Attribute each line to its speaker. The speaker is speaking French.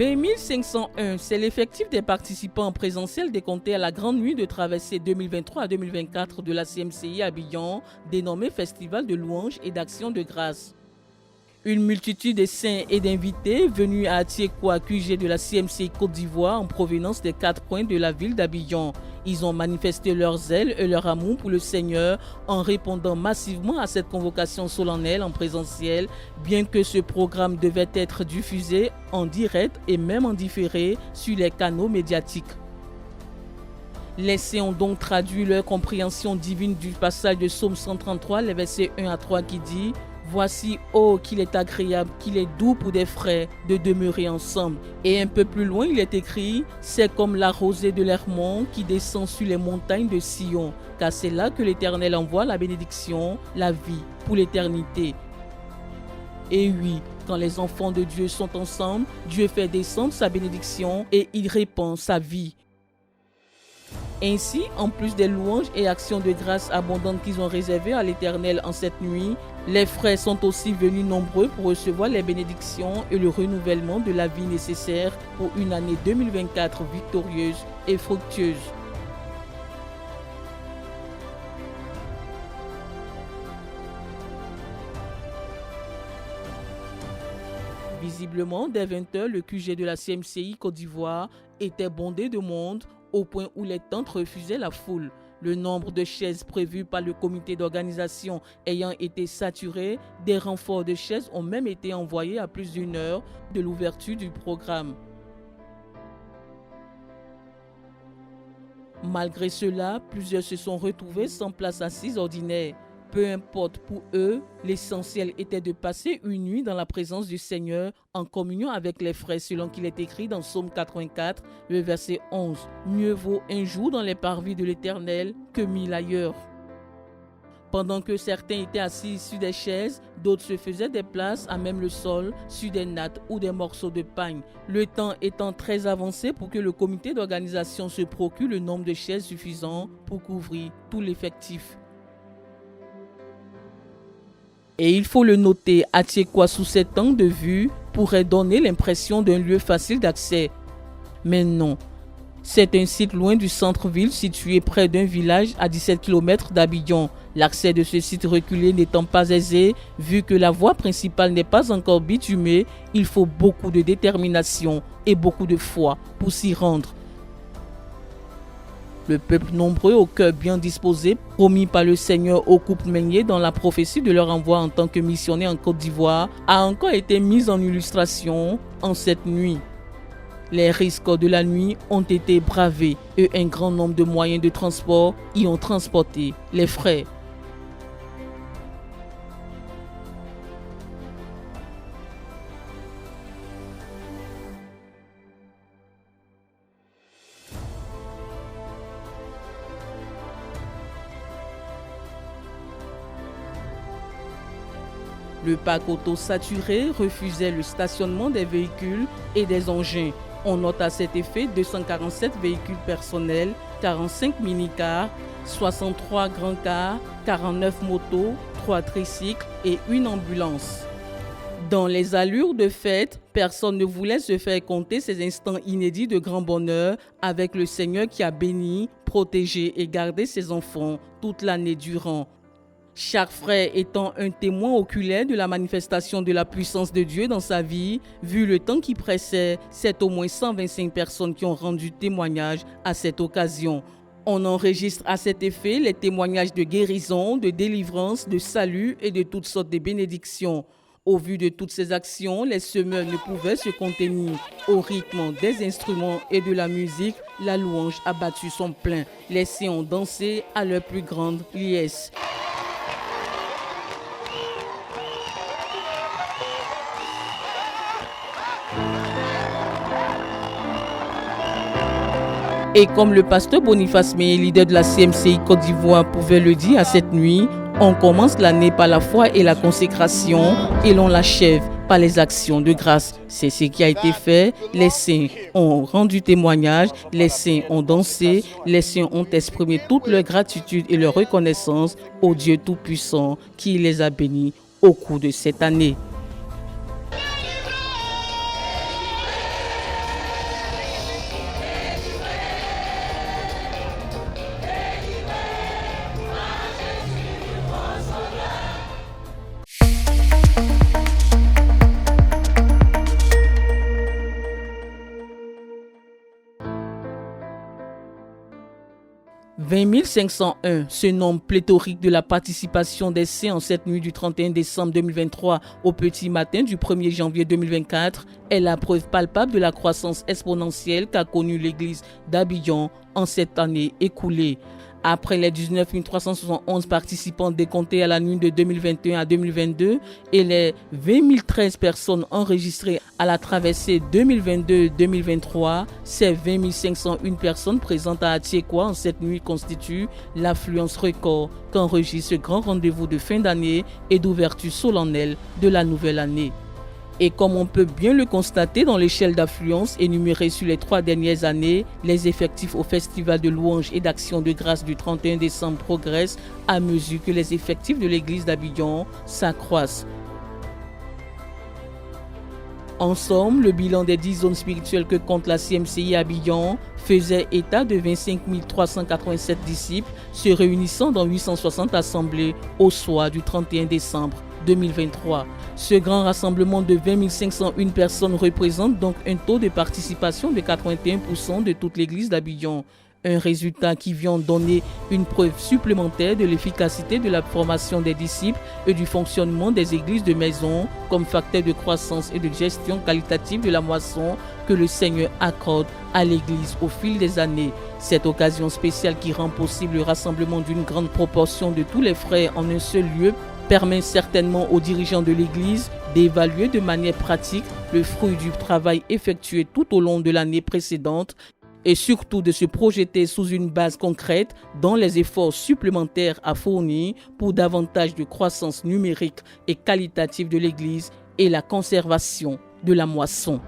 Speaker 1: 20 501, c'est l'effectif des participants en présentiel décompté à la grande nuit de traversée 2023 à 2024 de la CMCI Abidjan, dénommée Festival de louanges et d'action de grâce. Une multitude de saints et d'invités venus à Atiekwa, QG de la CMCI Côte d'Ivoire en provenance des 4 coins de la ville d'Abidjan. Ils ont manifesté leur zèle et leur amour pour le Seigneur en répondant massivement à cette convocation solennelle en présentiel, bien que ce programme devait être diffusé en direct et même en différé sur les canaux médiatiques. Les saints ont donc traduit leur compréhension divine du passage de Psaume 133, les versets 1 à 3 qui dit « Voici, oh, qu'il est agréable, qu'il est doux pour des frères de demeurer ensemble. » Et un peu plus loin, il est écrit « C'est comme la rosée de l'Hermon qui descend sur les montagnes de Sion, car c'est là que l'Éternel envoie la bénédiction, la vie pour l'éternité. » Et oui, quand les enfants de Dieu sont ensemble, Dieu fait descendre sa bénédiction et il répand sa vie. Ainsi, en plus des louanges et actions de grâce abondantes qu'ils ont réservées à l'Éternel en cette nuit, les frères sont aussi venus nombreux pour recevoir les bénédictions et le renouvellement de la vie nécessaire pour une année 2024 victorieuse et fructueuse. Visiblement, dès 20h, le QG de la CMCI Côte d'Ivoire était bondé de monde au point où les tentes refusaient la foule. Le nombre de chaises prévues par le comité d'organisation ayant été saturé, des renforts de chaises ont même été envoyés à plus d'une heure de l'ouverture du programme. Malgré cela, plusieurs se sont retrouvés sans place assise ordinaire. Peu importe pour eux, l'essentiel était de passer une nuit dans la présence du Seigneur en communion avec les frères selon qu'il est écrit dans Psaume 84, le verset 11. Mieux vaut un jour dans les parvis de l'Éternel que 1000 ailleurs. Pendant que certains étaient assis sur des chaises, d'autres se faisaient des places à même le sol, sur des nattes ou des morceaux de pagne. Le temps étant très avancé pour que le comité d'organisation se procure le nombre de chaises suffisant pour couvrir tout l'effectif. Et il faut le noter, Atiekwa sous cet angle de vue pourrait donner l'impression d'un lieu facile d'accès. Mais non, c'est un site loin du centre-ville situé près d'un village à 17 km d'Abidjan. L'accès de ce site reculé n'étant pas aisé, vu que la voie principale n'est pas encore bitumée, il faut beaucoup de détermination et beaucoup de foi pour s'y rendre. Le peuple nombreux au cœur bien disposé, promis par le Seigneur au couple Meunier dans la prophétie de leur envoi en tant que missionnaire en Côte d'Ivoire, a encore été mis en illustration en cette nuit. Les risques de la nuit ont été bravés et un grand nombre de moyens de transport y ont transporté les frères. Le parc auto saturé refusait le stationnement des véhicules et des engins. On note à cet effet 247 véhicules personnels, 45 mini-cars, 63 grands cars, 49 motos, 3 tricycles et une ambulance. Dans les allures de fête, personne ne voulait se faire compter ces instants inédits de grand bonheur avec le Seigneur qui a béni, protégé et gardé ses enfants toute l'année durant. Chaque frère étant un témoin oculaire de la manifestation de la puissance de Dieu dans sa vie, vu le temps qui pressait, c'est au moins 125 personnes qui ont rendu témoignage à cette occasion. On enregistre à cet effet les témoignages de guérison, de délivrance, de salut et de toutes sortes de bénédictions. Au vu de toutes ces actions, les semeurs ne pouvaient se contenir. Au rythme des instruments et de la musique, la louange a battu son plein. Les saints ont dansé à leur plus grande liesse. Et comme le pasteur Boniface Meunier, leader de la CMCI Côte d'Ivoire, pouvait le dire à cette nuit, on commence l'année par la foi et la consécration et l'on l'achève par les actions de grâce. C'est ce qui a été fait. Les saints ont rendu témoignage, les saints ont dansé, les saints ont exprimé toute leur gratitude et leur reconnaissance au Dieu Tout-Puissant qui les a bénis au cours de cette année. 20 501, ce nombre pléthorique de la participation des saints en cette nuit du 31 décembre 2023 au petit matin du 1er janvier 2024 est la preuve palpable de la croissance exponentielle qu'a connue l'église d'Abidjan en cette année écoulée. Après les 19 371 participants décomptés à la nuit de 2021 à 2022 et les 20 013 personnes enregistrées à la traversée 2022-2023, ces 20 501 personnes présentes à Atiekwa en cette nuit constituent l'affluence record qu'enregistre ce grand rendez-vous de fin d'année et d'ouverture solennelle de la nouvelle année. Et comme on peut bien le constater dans l'échelle d'affluence énumérée sur les 3 dernières années, les effectifs au Festival de louanges et d'action de grâce du 31 décembre progressent à mesure que les effectifs de l'église d'Abidjan s'accroissent. En somme, le bilan des 10 zones spirituelles que compte la CMCI Abidjan faisait état de 25 387 disciples se réunissant dans 860 assemblées au soir du 31 décembre 2023. Ce grand rassemblement de 20 501 personnes représente donc un taux de participation de 81% de toute l'église d'Abidjan. Un résultat qui vient donner une preuve supplémentaire de l'efficacité de la formation des disciples et du fonctionnement des églises de maison comme facteur de croissance et de gestion qualitative de la moisson que le Seigneur accorde à l'église au fil des années. Cette occasion spéciale qui rend possible le rassemblement d'une grande proportion de tous les frères en un seul lieu permet certainement aux dirigeants de l'Église d'évaluer de manière pratique le fruit du travail effectué tout au long de l'année précédente et surtout de se projeter sous une base concrète dans les efforts supplémentaires à fournir pour davantage de croissance numérique et qualitative de l'Église et la conservation de la moisson.